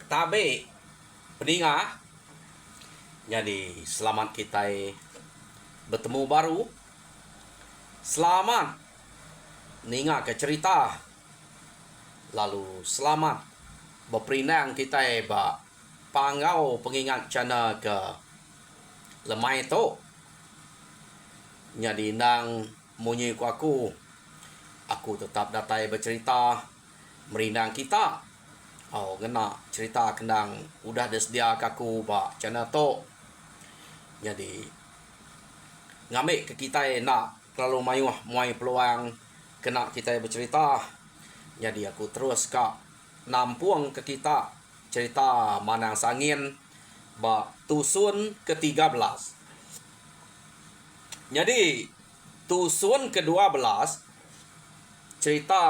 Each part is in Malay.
Tabe peninga. Jadi selamat kita bertemu baru. Selamat ninga ke cerita. Lalu selamat berperinang kita ba pangau pengingat cana ke lemai tu. Jadi nang munyi aku tetap datai bercerita merindang kita. Oh, kena cerita kendang udah disediak aku ba cana to. Jadi ngambil ke kita nak terlalu mayuh muai peluang kena kita bercerita. Jadi aku terus kak nampuang ke kita cerita Manang Sangin ba tusun ke-13. Jadi tusun ke-12 cerita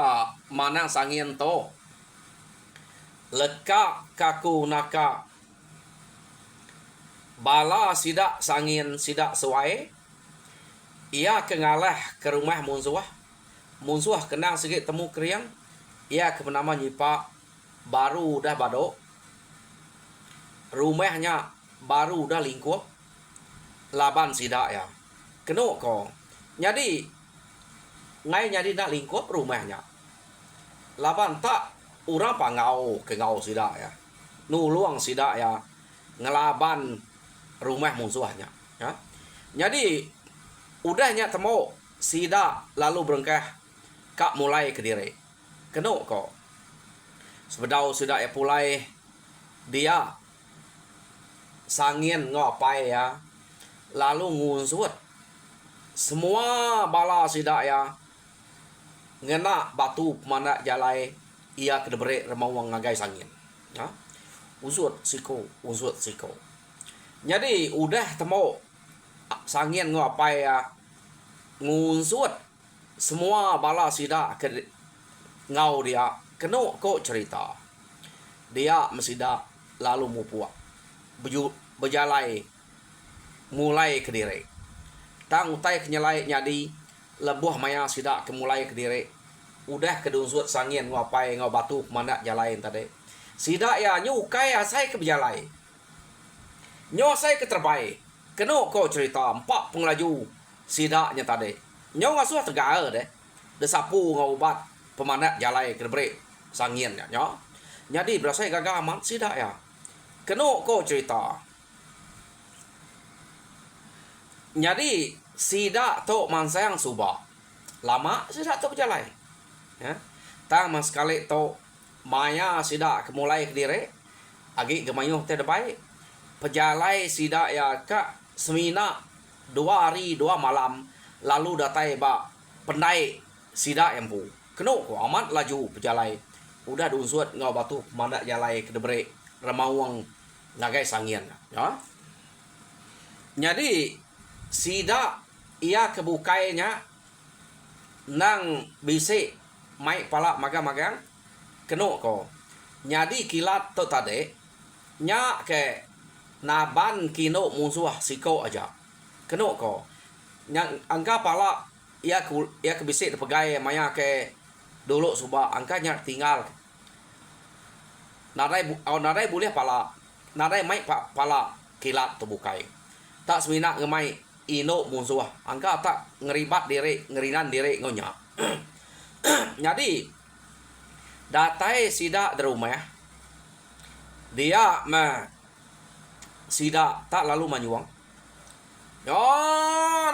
Manang Sangin to. Leka kaku naka bala sidak sangin sidak suai. Ia kengalah ke rumah Munsuah kenang sikit temu kriang. Ia ke bernama Nyipa baru dah badok. Rumahnya baru dah lingkup. Laban sidak ya. Kenuk ko. Jadi ngai jadi nak lingkup rumahnya. Laban tak orang pangau ke ngau sidak ya. Nuluang sidak ya ngelaban rumah musuhnya ya. Jadi udahnya temu sidak lalu berengkah kak mulai ke diri. Kenuk ko. Sebedau sidak ya pulai dia sangin ngapai ya. Lalu ngunsut semua bala sidak ya ngena batu mana jalai. Ia kena berik remawang ngagai sangin. Ya? Usut siko. Jadi udah temu sangin ngapai ya ngunsut semua bala sidak ke ngau dia. Kena ko cerita. Dia mesida lalu mupuak. Berjalai mulai ke diri. Tang utai kenyalai nyadi lebuh maya sidak kemulai ke diri. Udah kedunsut sangin ngapai ngau batu mana jalain tadi. Sidak ya nyukai asai ke berjalai. Nyo asai ke terbaik. Kena kau cerita empat pengelaju sidaknya tadi. Nyo ngasuh tegar deh. Desapu ngau ubat pemanak jalai ke break sangin ya nyo. Jadi berasa gagal amat sidak ya. Kena kau cerita. Jadi sidak tu mansayang subah. Lama sidak tu berjalai. Ya. Tang mas kali to maya sidak kemulai ke diri agi gemayuh teh baik pejalai sidak ya kak semina 2 hari 2 malam lalu datai ba pendai sidak empu keno ko amat laju pejalai udah diunsut ngau batu mana jalai ke debre remawang nagai sangin ya. Jadi sidak ia kebukainya nang bisik mai pala magang-magang keno ko. Nyadi kilat to tade nya ke naban kino musuh siko aja. Keno ko. Yang angka pala ia kebisik pegai maya ke dulu suba angkanya tinggal. Narai boleh pala. Narai mai pala kilat to bukai. Tak semina ngemai ino musuh. Angka tak ngeribat diri ngerinan diri ngonya. Jadi datai sidak di rumah dia sidak tak lalu manyuang. Ya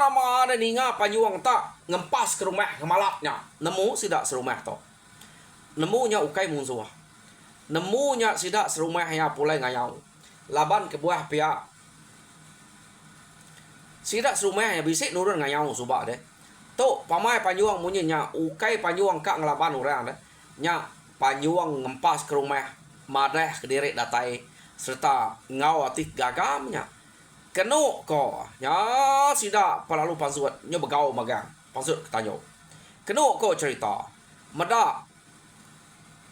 nama ada ninga panyuang tak ngempas ke rumah kemalaknya. Nemu sidak serumah to. Nemunya ukai musuh. Nemunya sidak serumah ya pulai ngayau. Laban ke buah pihak. Sidak serumah ya bisik nurun ngayau subak deh. Tu pamai panyuang munyinya ukai panyuang kak ngelaban orang dah. Nya panyuang ngempas ke rumah madah ke diri datai serta ngau atik gagamnya. Kenu ko nya sida palalu pansut nyo begau magang. Pansut ketanyo. Kenu ko cerita. Meda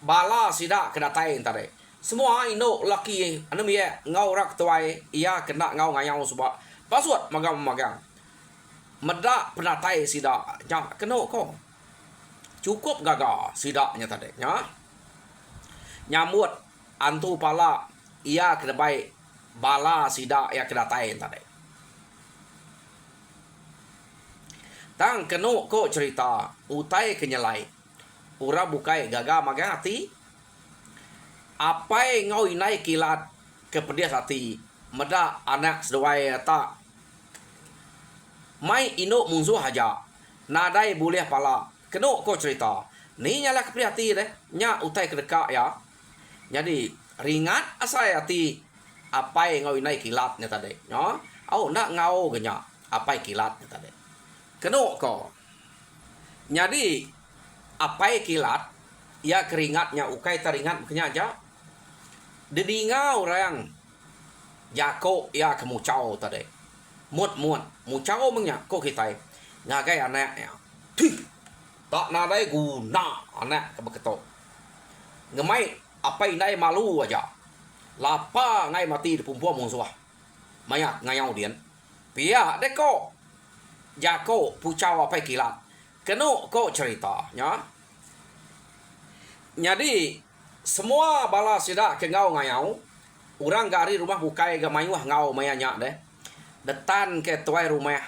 bala sida ke datai tadi. Semua ino laki anu mie ngau rak tuai ia kena ngau ngayau subak. Pansut magang-magang. Meda penatai sidak nya keno ko cukup gagal sidaknya tadi nya nyambut antu pala ia kena baik bala sida ia kena tai tadi. Tang kenu ko cerita utai kenyalai. Ura bukai gaga magang hati. Apai ngau inai kilat kepedes hati. Meda anak sedawai tak. Mai ino mungsu haja. Nadai boleh pala. Kenu ko cerita. Ni nyala kepedes hati deh. Nya utai kedekak ya. Jadi ringat asai hati. Apai ngau inai kilatnya tadi. Ya. Au nak ngau genya. Apai kilatnya tadi. Kenu ko. Jadi apai kilat ia keringatnya ukai teringat kenya aja. Dedingau orang jako ia kemucau tadi. Mut mucau mengnya ko kita. Ngagai anak ya. Tih. Tak nadai guna anak kebeketok. Ngemai apai nai malu aja. Lapa ngai mati di pumpuan mungsuah. Mayak ngayau dian. Pia deko. Jako pucau apai kilat. Kenu ko cerita nya. Jadi semua bala sida ke ngau ngayau. Urang gari rumah bukai ga mayuh ngau mayanya deh. Detan ke tuai rumah.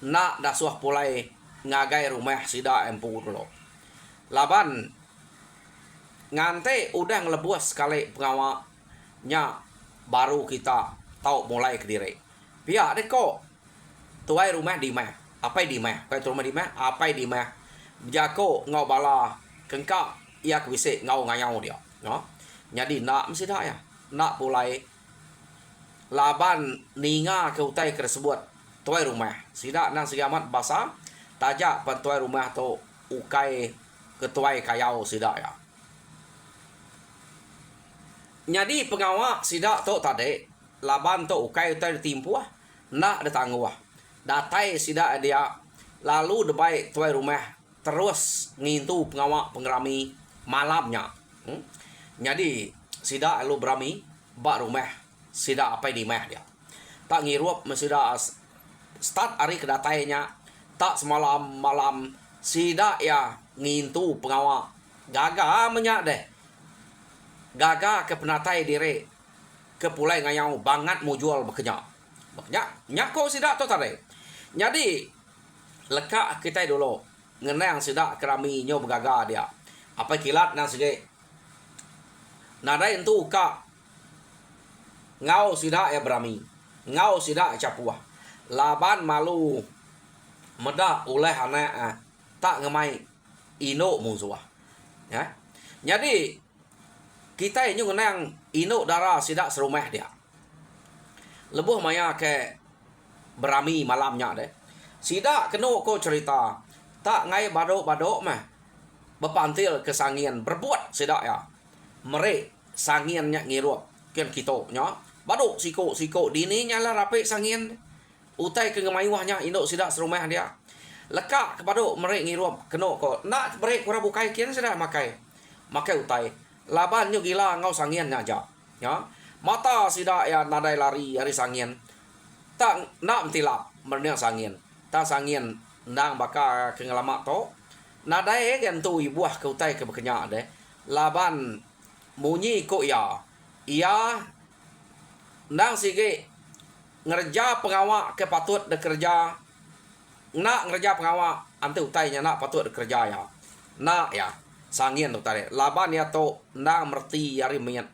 Nak dasuah pulai ngagai rumah sida empu dulu. Laban ngante udah ngelebuas sekali pengawa nya baru kita tahu mulai ke diri. Pia deko tuai rumah di mah. Apa di mah? Kai rumah di mah? Apa di mah? Jako ngau bala kengka ia kuise ngau ngayau dia. No? Jadi nak mesti dah ya. Nak pulai laban ninga ke utai tersebut tuai rumah. Sida nang sigamat basa tajak pan tuai rumah tu ukai ke tuai kayau sida ya. Jadi pengawa sida tu tadi laban tu ukai utai timpuah nak datangua. Datai sida dia lalu debai tuai rumah terus ngintu pengawak pengerami malamnya. Jadi sida lalu berami bak rumah sida apa di mah dia. Tak ngirup mesida start hari kedatainya tak semalam malam sida ya ngintu pengawak gaga menyak deh. Gaga ke penatai diri ke pulai ngayau bangat mu jual bekenyak. Bekenyak nyako sida tu tadi. Jadi lekak kita dulu ngenang sida kerami nyo begaga dia. Apa kilat nang sige. Nadai entu ka ngau sida ya berami. Ngau sida capuah. Laban malu meda oleh anak tak ngemai ino mungsuah. Ya. Jadi kita nyo ngenang ino darah sida serumah dia. Lebuh maya ke berami malamnya deh. Sida kenu ko cerita. Tak ngai badok-badok mah. Bepantil ke sangian. Berbuat sida ya. Merek sangiannya ngirup. Kian kita nya. Badok siko. Dini nyala rapi sangian. Utai ke ngemayuahnya. Indok sida serumah dia. Lekak ke badok merek ngirup. Kenu ko. Nak merek kurang bukai. Kian sida makai. Makai utai. Laban nyo gila ngau sangiannya aja. Ya. Mata sida ya nadai lari hari sangian. Tak nak mentilap merniang sangin. Tak sangin nang baka kengelama to. Nadai kan tu ibuah ke utai ke bekenya deh. Laban munyi ko ya. Ia nang sige ngerja pengawak ke patut de kerja. Nak ngerja pengawak ante utainya nak patut de kerja ya. Nak ya sangin tu tadi. Laban ya to nang merti yari menyat.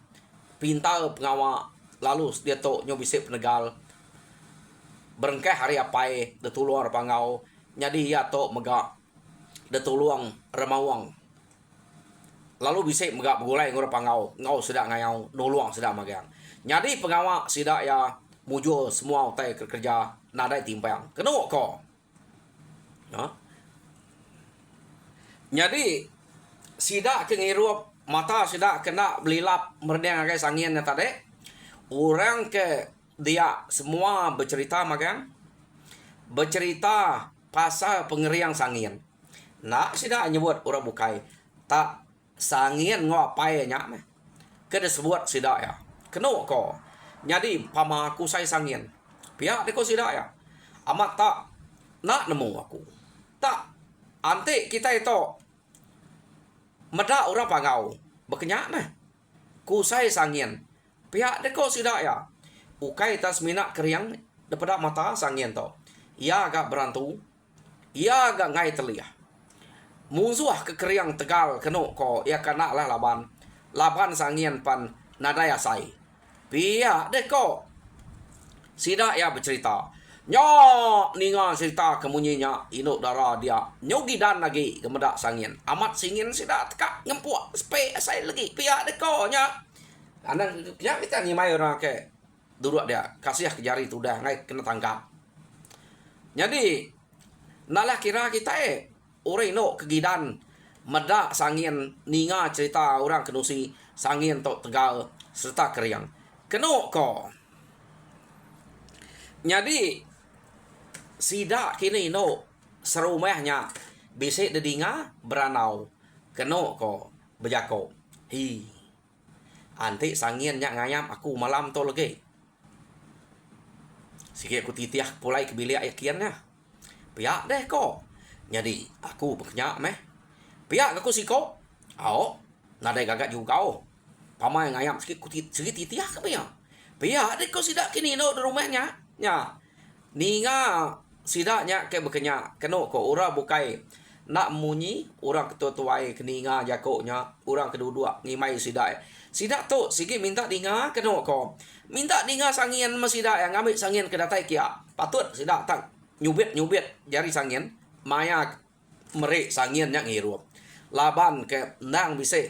Pinta pengawak lalu dia to nyobisik penegal. Berengkeh hari apai de tuluang pangau. Jadi ya to megak de tuluang remawang. Lalu bisa megak begulai ngor pangau. Ngau sedak ngayau nuluang sedak magang. Jadi pengawak sidak ya mujur semua utai kerja nadai timpang. Kenu ko. Ya. Jadi sidak ke ngirup mata sidak kena belilap merdiang agai sangian tadi. Orang ke dia semua bercerita magang. Bercerita pasal pengeriang sangin. Nak sida nyebut orang bukai. Tak sangin ngapai nya meh. Kena sebut sida ya. Kenu ko. Jadi pamaku saya sangin. Pihak deko sida ya. Amat tak nak nemu aku. Tak ante kita itu meda orang pangau. Berkenyak meh. kusai sangien. Pihak deko sida ya. Ukai tas minak keriang daripada mata sangien to. Ia agak berantu. Ia agak ngai telia. Musuh ke keriang tegal keno ko ia kena lah laban. Laban sangien pan nadaya sai. Pihak deko sida ya bercerita. Nya ninga cerita kemunyinya inuk darah dia nyogi dan lagi kemedak sangin amat singin sida tekak ngempuk spe sai lagi pihak deko nya anak nya kita ni mai orang ke duduk dia kasih ke jari tu dah ngai kena tangkap jadi nalah kira kita ore no kegidan medak sangin ninga cerita orang kenusi sangin tok tegal serta keriang keno ko jadi sida kini no serumahnya bisa dedinga beranau keno ko bejako hi anti sangin nya ngayam aku malam to lagi sikit aku titiah pulai ke bilik akiannya pihak deh ko jadi aku berkenyak meh pihak aku siko ao nadai gagak juga oh pamai ngayam sikit titiah ke pihak deh ko sida kini no di rumahnya nya ninga sidaknya ke berkenyak keno ko ura bukai nak munyi orang ketua-tuai keninga jakoknya orang kedua-dua ngimai sidak sidak tu sigi minta dinga keno ko minta dinga sangin masidak yang ngambil sangin ke datai kia patut sidak tak nyubit jari sangin maya merik sangin yang ngirup laban ke nang bisa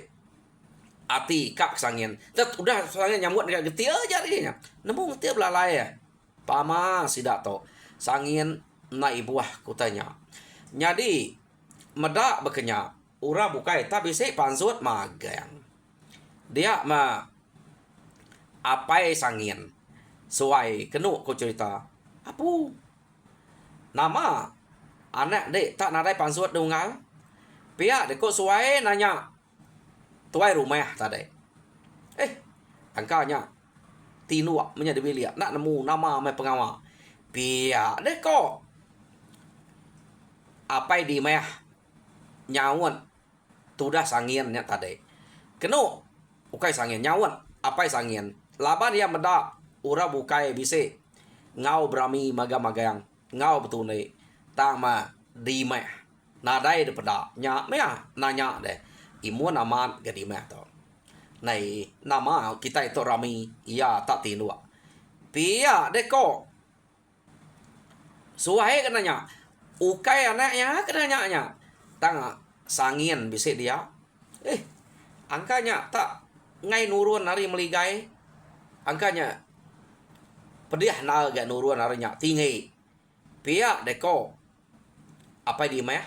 ati kap sangin tet udah sangin nyambut dekat getir jarinya nemu getir belalai ya pama sidak to sangin na ibuah kutanya. Jadi medak bekenya ura bukai tapi se pansut magang. Dia ma apai sangin. Suai kenu ko cerita. Apu. Nama anak dek tak nadai pansut dungal. Pihak dek ko suai nanya. Tuai rumah tadi. Angkanya tinua menjadi bilik nak nemu nama mai pengawal. Pihak deh kok apa di meh nyawon tudah sangin nya tadi kenu ukai sangin nyawon apa sangin laban dia medak ura bukai bise ngau berami maga-magang ngau betul nih tama di meh nadai de pada nya meh nanya deh imun aman gadi meh to nai nama kita itu rami iya tak tinua pihak deh kok suai kenanya ukai anaknya kenanya tang sangin bisa dia angkanya tak ngai nurun hari meligai angkanya pedih na gak nurun harinya tinggi pihak deko apa di meh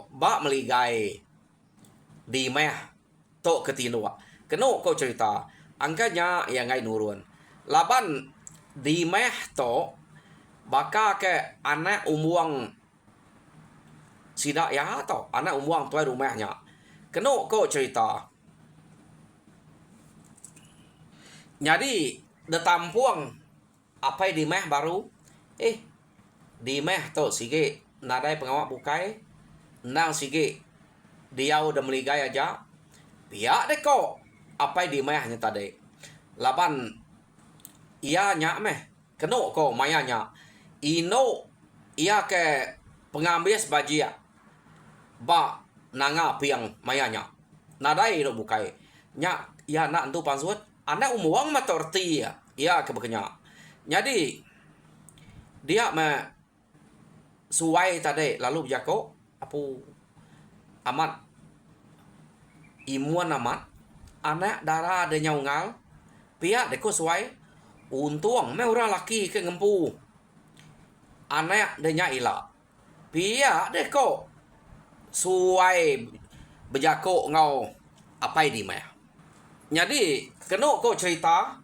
bak meligai di meh tok ketinua keno kau cerita angkanya yang ngai nurun laban di meh tok baka ke anak umuang sidak ya atau anak umuang tuai rumahnya keno ko cerita jadi detampuang apa di meh baru di meh to sige nadai pengawak bukai nang sige dia udah meligai aja pihak deko apa di mehnya tadi laban ia nyak meh keno ko mayanya ino ia ke pengambil sebajia ba nanga piang mayanya nadai do bukai nya ya nak tu pansut anak umuang matorti ya ia ke bekenya jadi dia me suai tadi lalu jako apu amat imuan amat anak darah ada nyaungal pihak deko suai untung me orang laki ke ngempu anak denya ila pihak deh kok suai bejako ngau apa di meh jadi keno kok cerita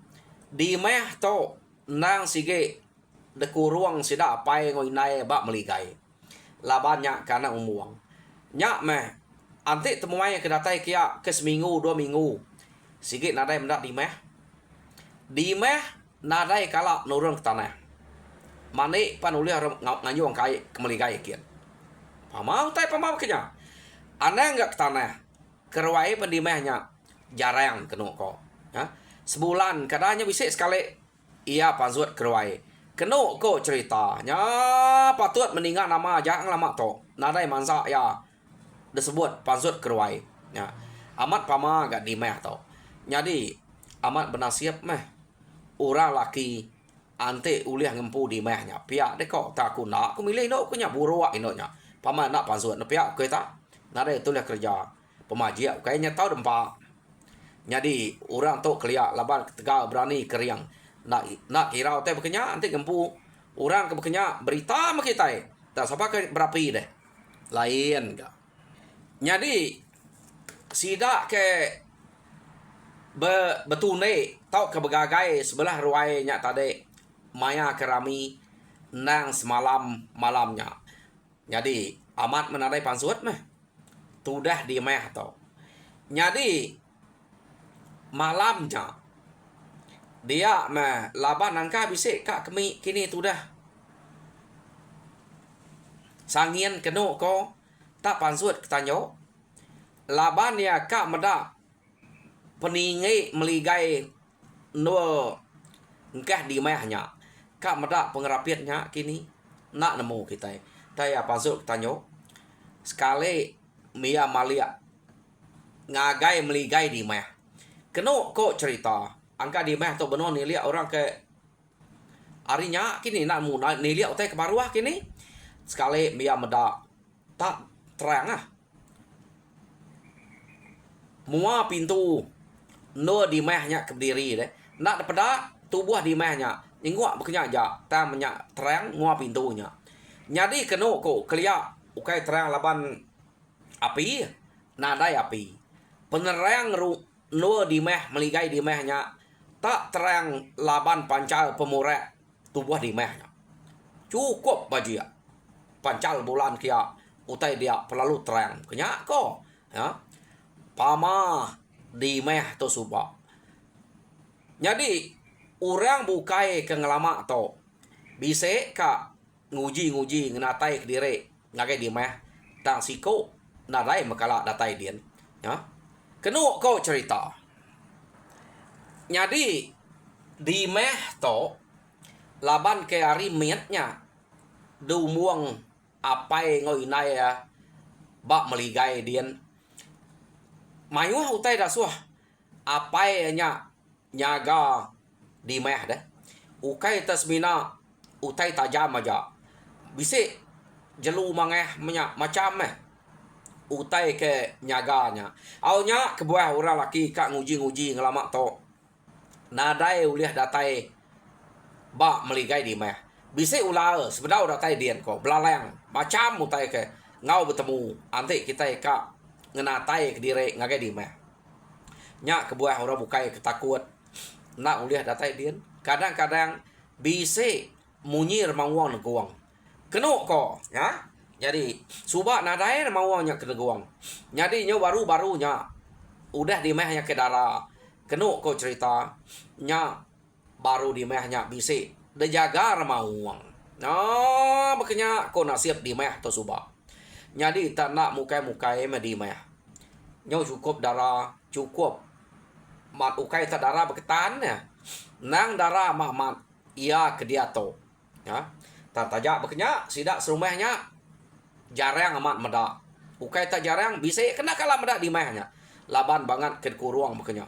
di meh to nang sige dekurung sida apa ngoi nai bak meligai labannya karena umuang nyak meh anti temuai ke datai kia ke seminggu 2 minggu sige nadai mendak di meh nadai kala nurun ke tanah mane panulia nganyong kai kemeligai kian pamau tai pamau kenya ana enggak ke tanah kerwai pendimahnya jarang keno ko Ya. Sebulan kadangnya bisa sekali ia pansut keruai. Keno ko cerita nya patut meninggal nama jangan lama to. Nadai mansa ya disebut pansut keruai. Ya. Amat pama gak di meh to. Jadi amat benasiap meh orang laki ante uliah ngempu di mehnya. Pihak de kok tak aku nak aku milih no aku nya buruak inonya. Pama nak pansut no pihak aku tak. Nadai tu lah kerja. Pemaji kayaknya tahu dempak. Jadi orang tu kelia laban tegal berani keriang nak kira teh bekenya nanti gempu orang ke bekenya berita mak kita tak siapa ke berapi deh lain enggak. Jadi sidak ke betune tau ke begagai sebelah ruainya tadi maya kerami nang semalam malamnya. Jadi amat menadai pansut meh tudah di meh tau. Jadi malamnya dia mah laban nangka bisik kak kemi kini tu dah sangian keno ko tak pansut ketanyo laban ya kak meda peningai meligai no engkah di mahnya kak meda pengerapiatnya kini nak nemu kita taya pansut ketanyo sekali mia malia ngagai meligai di mah keno kok cerita angka di meh tu benar ni lihat orang ke harinya kini nak mu ni lihat teh ke baruah kini sekali mia meda tak terang mua pintu no di mehnya kediri deh nak pada tubuh di mehnya ingwa bekenya aja ta menyak terang mua pintunya jadi keno kok kelia ukai terang laban api nadai api penerang no di meh meligai di mehnya tak terang laban pancal pemurek tubuh di mehnya cukup bajia pancal bulan kia utai dia perlalu terang kenyak ko ya pama di meh to subak jadi orang bukai ke ngelama to bise ka nguji ngenatai kediri ngagai di meh tang siko nadai makala datai dien ya kenu kau cerita. Jadi di meh to laban ke hari miatnya du muang apai ngoi nai ya bak meligai dien. Mayuh utai dasuah apai nya nyaga di meh deh. Ukai tasmina utai tajam aja. Bisik jelu mangeh macam utai ke nyaganya. Aunya kebuah orang laki kak nguji ngelama to. Nadai uliah datai ba meligai di meh. Bisa ulah sebenarnya datai dien ko belaleng macam utai ke ngau bertemu anti kita kak ngenatai ke diri ngagai di meh. Nya kebuah orang bukai ketakut nak uliah datai dien. Kadang-kadang bisa munyir mawang neguang. Kenu ko ya. Jadi subak nadai mawangnya ke neguang. Jadi nyo baru-barunya udah di mehnya ke darah. Kenu ko cerita nya baru di mehnya bisi dejaga mawang. Nah, makanya ko nasib di meh to subak. Jadi tak nak mukai-mukai di meh. Nyo cukup darah cukup mat ukai tak darah beketan ya. Nang darah mat ia ke dia to. Ya. Tak tajak bekenya sidak serumahnya jarang amat meda. Ukai tak jarang bisa kena kalah meda di mehnya. Laban banget ke kuruang bekenya.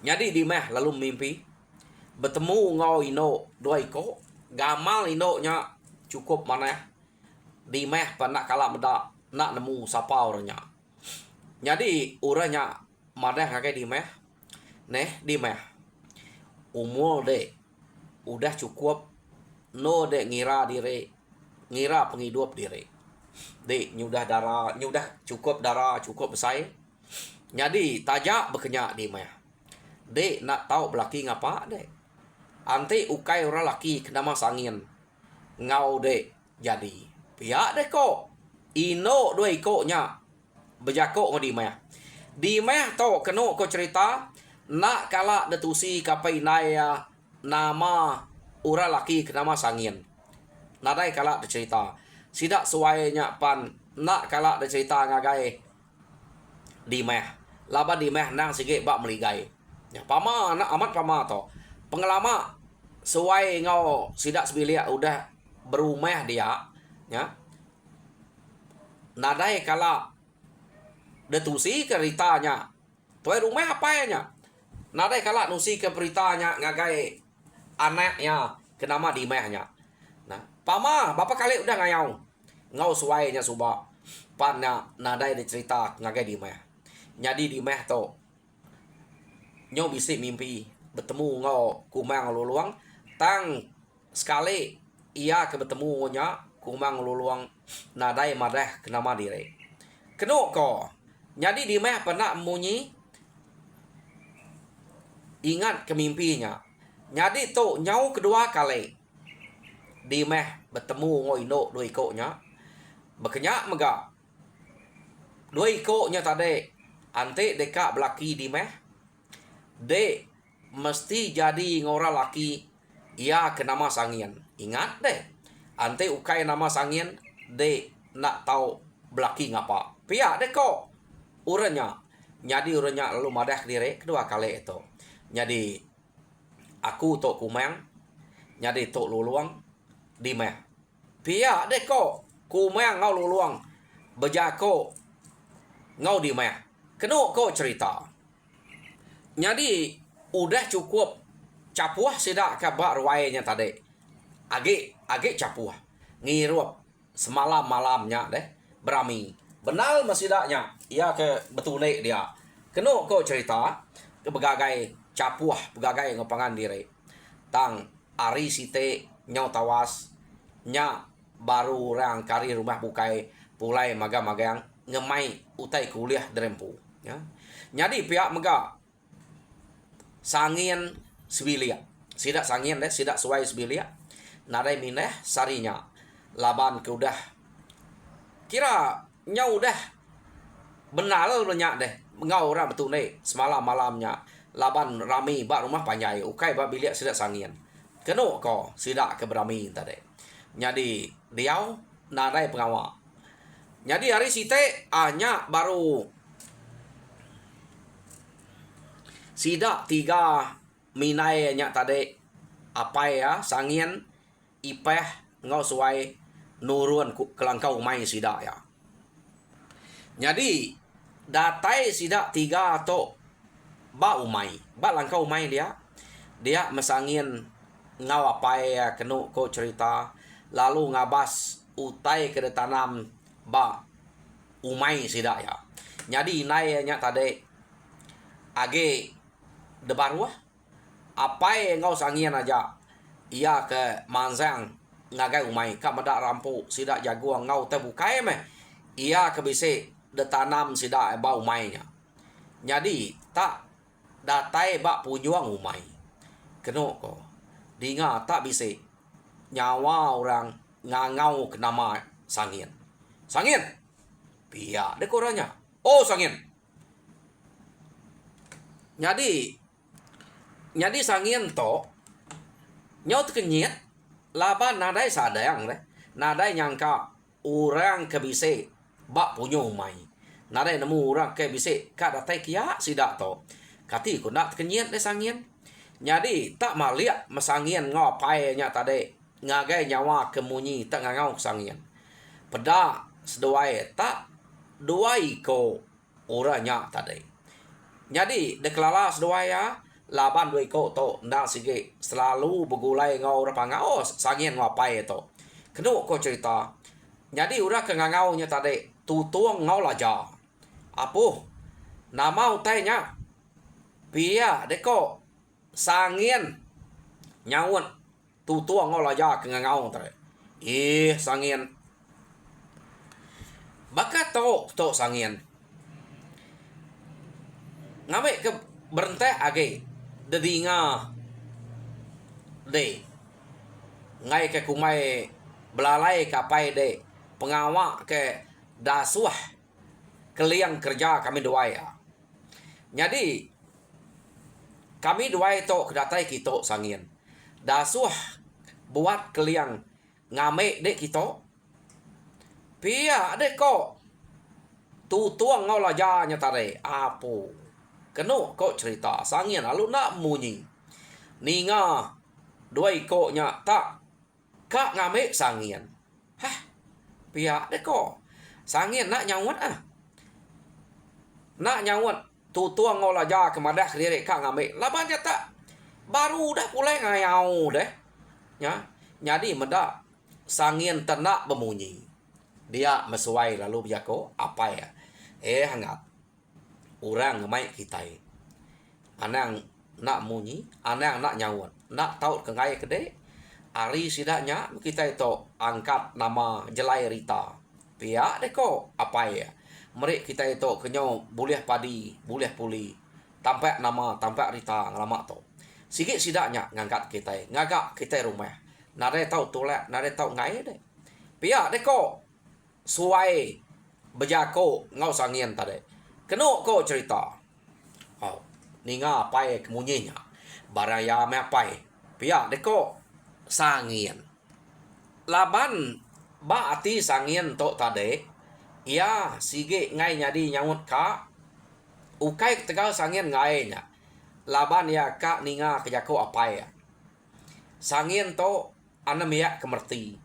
Jadi di meh lalu mimpi bertemu ngau ino dua iko gamal ino nya cukup mana di meh panak kalah meda nak nemu sapa orangnya. Jadi uranya mana kayak di meh di meh umur de udah cukup no de ngira penghidup diri de nyudah darah nyudah cukup darah cukup besar. Jadi tajak bekenya di meh de nak tahu belaki ngapa de anti ukai orang laki kena mas angin ngau de jadi pihak de ko ino dua iko nya bejako di meh to keno ko cerita nak kala detusi kapai naya nama ura laki kena mas angin nadai kala de cerita sidak suainya pan nak kala de cerita ngagai di meh laba di meh nang sige bak meligai Ya, pama nak amat pama to. Pengelama suai ngau sidak sebilia udah berumah dia, ya. Nadai kala detusi keritanya. Tuai rumah apa nya? Nadai kala nusi ke beritanya ngagai anaknya kenama di mehnya. Nah, pama bapak kali udah ngayau. Ngau suainya suba. Pannya nadai dicerita ngagai di meh. Jadi di meh to nyau bisik mimpi bertemu ngau kumang luluang tang sekali ia ke bertemu nya kumang luluang nadai madah kenama dire. Keno ko. Jadi di meh pernah munyi ingat ke mimpinya. Jadi tu nyau kedua kali di meh bertemu ngoi no dua ikutnya. Berkenyak mega. Dua ikutnya tadi ante deka belaki di meh. De mesti jadi ngora laki ia ke nama sangian. Ingat deh. Ante ukai nama sangian de nak tahu belaki ngapa. Pia deh kok urenya. Jadi urenya lalu madah diri kedua kali itu. Jadi aku tok kumang. Jadi tok luluang di meh. Pia deh kok kumang ngau luluang. Bejako ngau di meh. Kenu kok cerita. Jadi udah cukup capuah sidak kabar ruainya tadi. Agi capuah. Ngirup semalam malamnya deh berami. Benal masidaknya. Ia ke betulek dia. Kenu kok cerita ke begagai capuah begagai ngopangan diri. Tang ari site nyau tawas nya baru orang kari rumah bukai pulai magang-magang ngemai utai kuliah derempu ya. Jadi pihak mega sangin sebilia. Sidak sangin deh, sidak suai sebilia. Nadai mineh sarinya. Laban ke udah. Kira nyau udah benal banyak deh. Ngau orang betul nih. Semalam malamnya. Laban rami bak rumah panjai. Ukai bak bilik sidak sangin. Kenu ko sidak ke berami tadi. Jadi diau nadai pengawal. Jadi hari site hanya baru sidak tiga minai nya tadi apa ya sangien ipeh ngau suai nurun kelangkau mai sidak ya. Jadi datai sidak tiga atau ba umai ba langkau umai dia mesangin ngau apa ya kenu ko cerita lalu ngabas utai ke tanam ba umai sidak ya. Jadi nai nya tadi age de baruah apa yang ngau sangian aja ia ke manzang ngagai umai ka madak rampu sidak jaguang ngau te bukai meh ia ke bise de tanam sidak ba umainya. Jadi tak datai bak pujuang umai keno ko dinga tak bise nyawa orang ngangau ke nama sangin pia de koranya oh sangin. Jadi sangin to nyau kenyit laban nadai sadang deh. Nadai nyangka orang kebise bak punya umai. Nadai nemu orang kebise ka datai kia sidak to. Kati ku nak kenyit deh sangin. Jadi tak maliak mesangin ngapai nya tadi ngagai nyawa kemunyi tak ngangau sangin. Peda seduai tak dua iko orangnya tadi. Jadi deklara seduai ya laban dua iko to ndak sige selalu begulai ngau rapanga oh sangin ngapai to. Kenu ko cerita. Jadi ura ke ngangau nya tadi tutuang ngau laja. Apuh nama utainya pia deko sangin nyawon tutuang ngau laja ke ngangau tadi. Sangin bakat to sangin ngamek ke berente age dedinga de ngai ke kumai belalai kapai de pengawak ke dasuah keliang kerja kami dua ya. Jadi kami dua itu kedatai kita sangin dasuah buat keliang ngamek de kita pia de ko tutuang ngau lajanya tare apo Keno ko cerita sangian lalu nak munyi. Ninga dua ikoknya tak kak ngame sangian. Hah, pihak deh ko. Sangian nak nyawat ah. Nak nyawat tuang ngolah ja kemadah kiri kak ngame. Laban tak baru dah pulai ngayau deh. Ya, jadi mendak sangian ternak bemunyi. Dia mesuai lalu berjako apa ya? Hangat. Orang ngemai kita. Anang nak munyi, anang nak nyawat. Nak tahu kengai kedai. Hari sidaknya kita itu angkat nama jelai Rita. Pihak deko apa ya? Mereka kita itu kenyau boleh padi, boleh puli. Tampak nama, tampak Rita ngalamak tu. Sikit sidaknya ngangkat kita, ngagak kita rumah. Nare tahu tolak, nare tahu ngai deh. Pihak deko suai berjako ngau sangian tadi. Keno ko cerita. Oh, ninga pai kemunyinya. Baraya me pai. Pihak deko sangian. Laban ba ati sangian to tadi. Ya sige ngai nyadi nyawut ka. Ukai tegal sangian ngai nya. Laban ya ka ninga kejako apa ya. Sangian to anamia kemerti.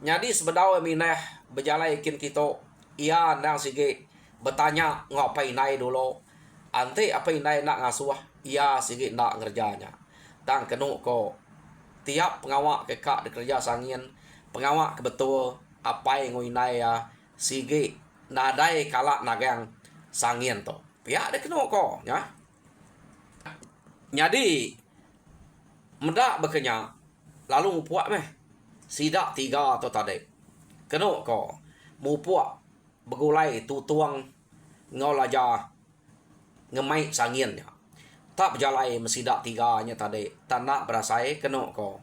Nyadi sebedau minah berjalan ikin kita. Ia nang sige bertanya ngapai nai dulu. Ante apa nai nak ngasuh. Ia sige nak ngerjanya. Tang kenu ko tiap pengawak ke kak dikerja sangian. Pengawak kebetul apa yang ngai ya sige nadai kalak nagang sangian to. Pihak dia kenu ko ya. Jadi mendak berkenya lalu mupuak meh. Sidak 3 to tadi. Kenu ko mupuak begulai tuang ngolaja ngemai sangiannya. Tak berjalai mesidak 3 nya tadi. Tak nak berasai kenu ko.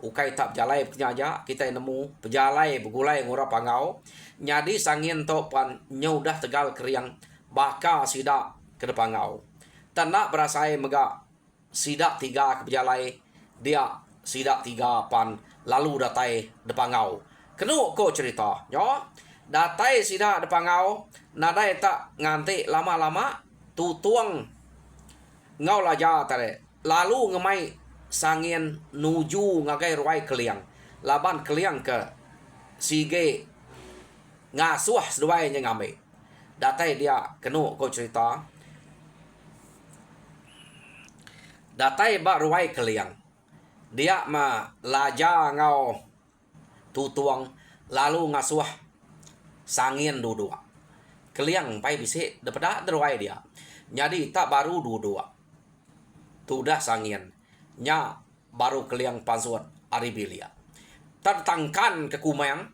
Ukai tak berjalai penyaja kita nemu berjalai begulai ngora pangau. Nyadi sangian to pan nyudah tegal keriang baka sidak ke depangau. Tak nak berasai mega sidak 3 ke berjalai dia sidak 3 pan lalu datai depangau. Kenu ko cerita ya. Datai sidak depangau nadai tak nganti lama-lama tuang ngau laja tare. Lalu ngemai sangian nuju ngagai ruai keliang. Laban keliang ke sige ngasuh seduai nya ngamai. Datai dia kenu ko cerita. Datai ba ruai keliang. Dia ma laja ngau tuang lalu ngasuh sangian dua. Keliang pai bisik daripada ruai dia. Jadi tak baru dua. Tudah sangian. Nya baru keliang pansuat aribilia. Tertangkan ke kumayang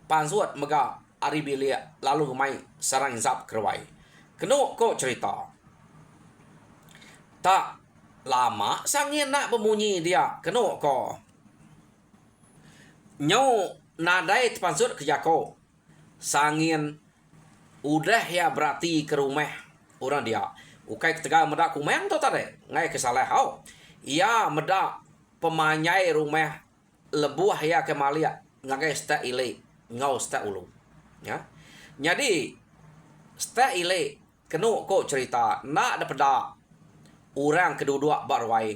pansuat mega aribilia lalu mai sarang zap kerwai. Kenu ko cerita. Tak lama sangian nak bemunyi dia. Kenu ko. Nyau nadai pansut ke jako. Sangian udah ya berarti ke rumah orang dia. Ukai ketegal medak kumeng tu tadi. Ngai kesalah hau. Ia medak pemanyai rumah lebuah ya kemalia. Ngai stak ile. Ngau stak ulu. Ya. Jadi stak ile kenu ko cerita. Nak daripada orang kedua-dua barwai.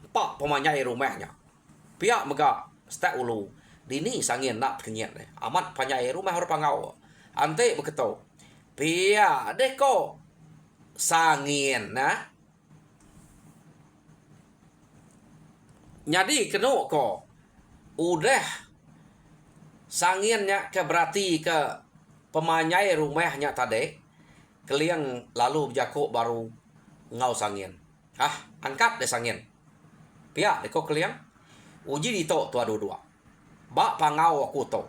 Pak pemanyai rumahnya. Pihak mega stak ulu. Dini sangian nak kenyat deh. Amat panyai rumah orang pangau. Ante begitu. Pihak deh ko sangian nah. Jadi kenu ko udah sangiannya ke berarti ke pemanyai rumahnya tadi. Keliang lalu berjako baru ngau sangian. Angkat deh sangian. Pihak deh ko keliang. Uji dito tua dua. Bak pangau aku to.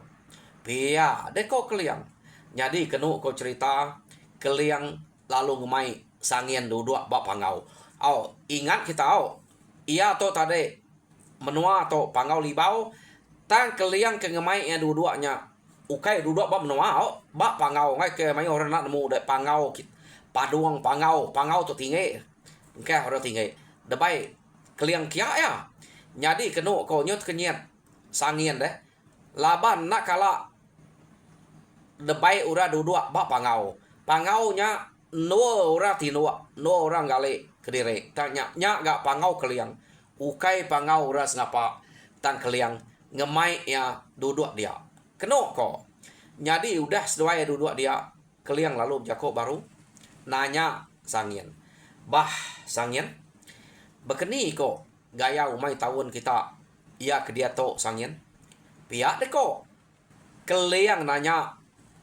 Pihak deh ko keliang. Jadi kenu ko cerita keliang lalu ngemai sangian dua bak pangau. Ingat kita ia to tadi menua to pangau libau tang keliang ke ngemai yang dua-duanya. Ukai dua bak menua bak pangau ngai ke mai orang nak nemu dek pangau paduang pangau tu tinggi. Engkau orang tinggi. Debai keliang kia ya. Jadi kenu ko nyut kenyat sangian deh. Laban nak kala debai ura dua bak pangau. Pangaunya no orang tino no orang gale kedire tanya nya gak pangau keliang ukai pangau ras ngapa tan keliang ngemai ya duduk dia keno ko jadi udah sesuai duduk dia keliang lalu jako baru nanya sangien bah sangien bekeni ko gaya umai tahun kita ia ke dia to sangien pihak deh ko keliang nanya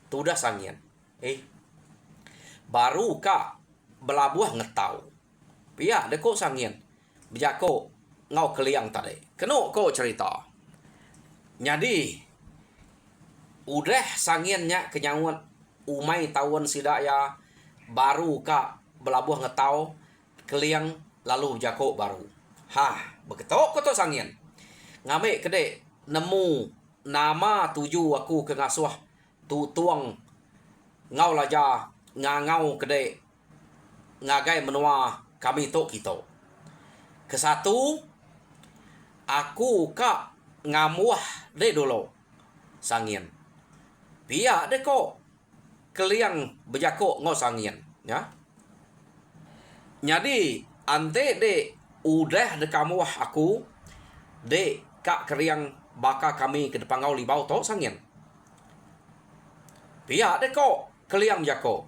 tudah sangien baru ka belabuh ngetau pihak deh ko sangien bijako ngau keliang tadi keno ko cerita jadi udah sangiannya kenyawan umai tahun sida ya baru ka belabuh ngetau keliang lalu jako baru beketok koto sangian ngame kede nemu nama tuju aku ke ngasuh tu tuang ngau laja ngangau kede ngagai menua kami to kita ke satu aku ka ngamuah de dulu sangien pia de ko keliang bejako ngo sangien ya jadi ante de udah de kamuah aku de kak keriang baka kami ke depan ngau libau to sangien pia de ko keliang jako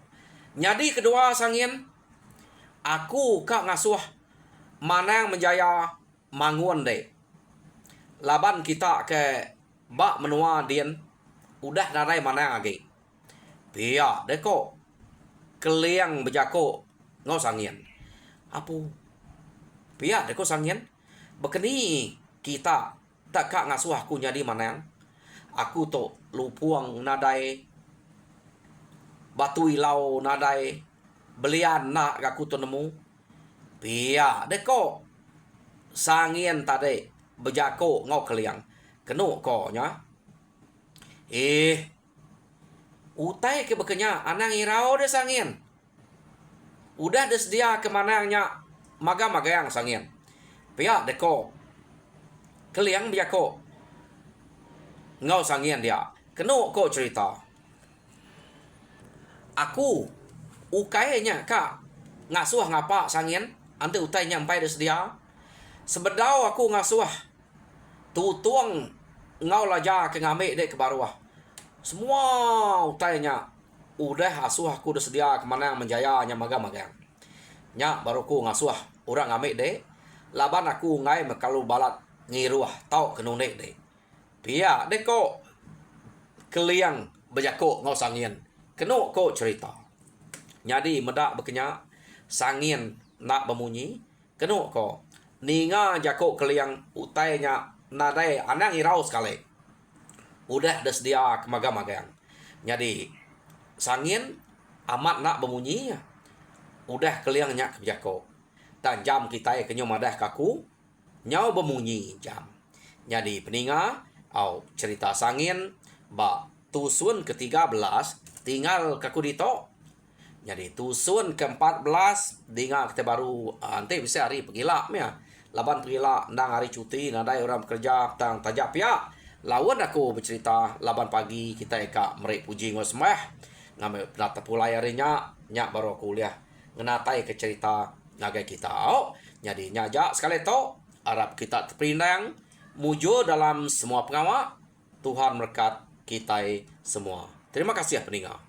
jadi kedua sangien aku kak ngasuh manang menjaya manguan de laban kita ke bak menua dien udah narai mana lagi pia deko keliang bejako ngau sangien apu pia deko sangien bekeni kita tak kak ngasuh aku jadi mana aku to lupuang nadai batu ilau nadai belian nak aku to nemu pia deko sangien tadi bejako ngau keliang keno ko nya utai ke bekenya anang irau de sangien udah des dia kemananya maga yang sangien pia deko keliang bejako ngau sangien dia keno ko cerita aku ukainya ka ngasuh ngapa sangien ante utai nyampai des dia sebedau aku ngasuh tuang ngau laja ke ngame dek ke baruah semua utainya udah asuh aku udah sedia kemana menjaya nya maga nya baru ku ngasuh orang ngame dek laban aku ngai mekalu balat ngiruah tau kenung dek pia dek ko keliang bejako ngau sangien keno ko cerita jadi medak bekenya sangien nak bemunyi keno ko ninga jako keliang utainya nadai anang irau sekali udah des dia kemaga-magang jadi sangin amat nak bemunyi udah keliangnya kebjako dan jam kita kenyo madah kaku nyau bemunyi jam jadi peninga au cerita sangin ba tusun ke-13 tinggal kaku dito jadi tusun ke-14 dinga kita baru ante bisa hari pegila ya laban pegila nang hari cuti nadai orang bekerja tang tajap ya lawan aku bercerita laban pagi kita eka merek puji ngosmeh ngame penata pulai harinya nya baru kuliah ngenatai ke cerita nagai kita jadi nyaja sekali to Arab kita terpindang mujo dalam semua pengawa Tuhan berkat kita semua terima kasih ya pendengar.